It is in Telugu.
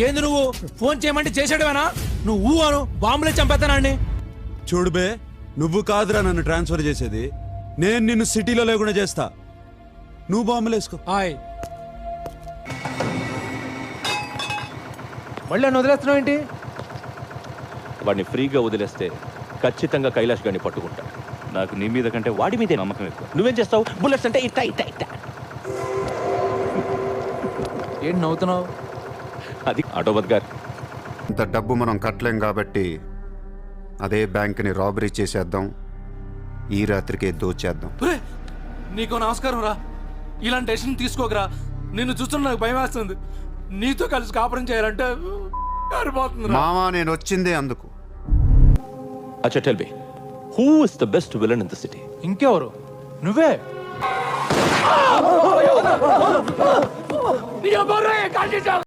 ఏంది నువ్వు ఫోన్ చేయమంటే చేసాడువేనా? నువ్వు అను బాంబులే చంపేస్తానండి. చూడు బే, నువ్వు కాదురా నన్ను ట్రాన్స్ఫర్ చేసేది, నేను నిన్ను సిటీలో లేకుండా చేస్తా. నువ్వు బాంబులు వేసుకో. హాయ్, మళ్ళీ నన్ను వదిలేస్తున్నావు ఏంటి? వాడిని ఫ్రీగా వదిలేస్తే ఖచ్చితంగా కైలాష్ గారిని పట్టుకుంటా. నాకు నీ మీద కంటే వాడి మీదే నమ్మకం ఎక్కువ. నువ్వేం చేస్తావు? బుల్లెట్స్ అంటే ఇట్టా ఇట్టా ఇట్టా. ఏంటి నవ్వుతున్నావు? అది ఆటోబద్ గారు. ఇంత డబ్బు మనం కట్టలేం కాబట్టి అదే బ్యాంక్ని రాబరీ చేసేద్దాం, ఈ రాత్రికే దోచేద్దాం. నీకు నమస్కారం రా. ఇలాంటి డెసిషన్ తీసుకోకరా. నిన్ను చూస్తున్న నాకు భయం వేస్తుంది. నీతో కలిసి కాపురం చేయాలంటే మామా నేను వచ్చిందే అందుకు. అచ్చా tell me, who is the best villain in the city? ఇంకెవరు? నువ్వే.